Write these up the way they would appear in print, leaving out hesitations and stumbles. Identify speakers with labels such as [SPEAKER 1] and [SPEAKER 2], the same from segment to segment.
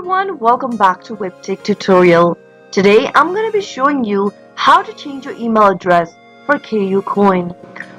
[SPEAKER 1] everyone, welcome back to Webtech Tutorial. Today I'm going to be showing you how to change your email address for KuCoin.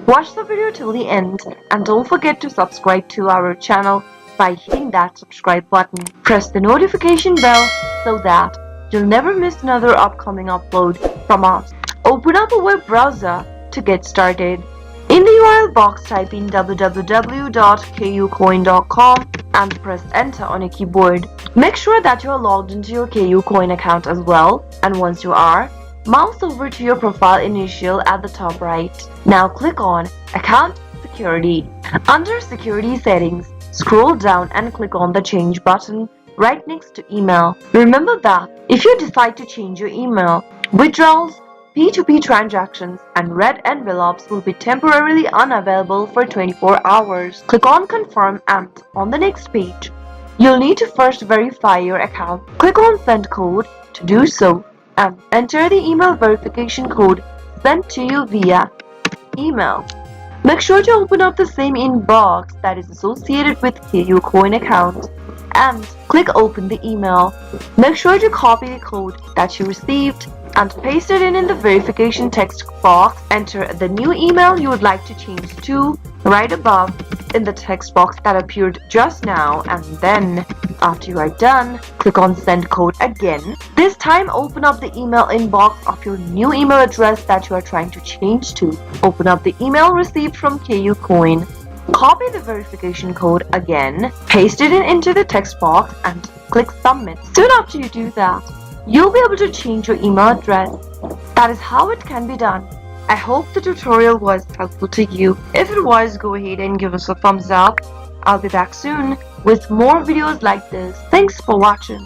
[SPEAKER 1] Watch the video till the end and don't forget to subscribe to our channel by hitting that subscribe button. Press the notification bell so that you'll never miss another upcoming upload from us. Open up a web browser to get started. In the URL box, type in www.kucoin.com and press enter on your keyboard. Make sure that you are logged into your KuCoin account as well, and once you are, mouse over to your profile initial at the top right. Now click on Account Security. Under Security Settings, scroll down and click on the Change button right next to Email. Remember that if you decide to change your email, withdrawals, P2P transactions and red envelopes will be temporarily unavailable for 24 hours. Click on Confirm and on the next page, you'll need to first verify your account. Click on Send Code to do so and enter the email verification code sent to you via email. Make sure to open up the same inbox that is associated with KuCoin account and click Open the email. Make sure to copy the code that you received and paste it in the verification text box. Enter the new email you would like to change to right above in the text box that appeared just now, and then after you are done, click on Send Code again. This time open up the email inbox of your new email address that you are trying to change to. Open up the email received from KuCoin. Copy the verification code again, paste it into the text box and click Submit. Soon after you do that, you'll be able to change your email address. That is how it can be done. I hope the tutorial was helpful to you. If it was, go ahead and give us a thumbs up. I'll be back soon with more videos like this. Thanks for watching.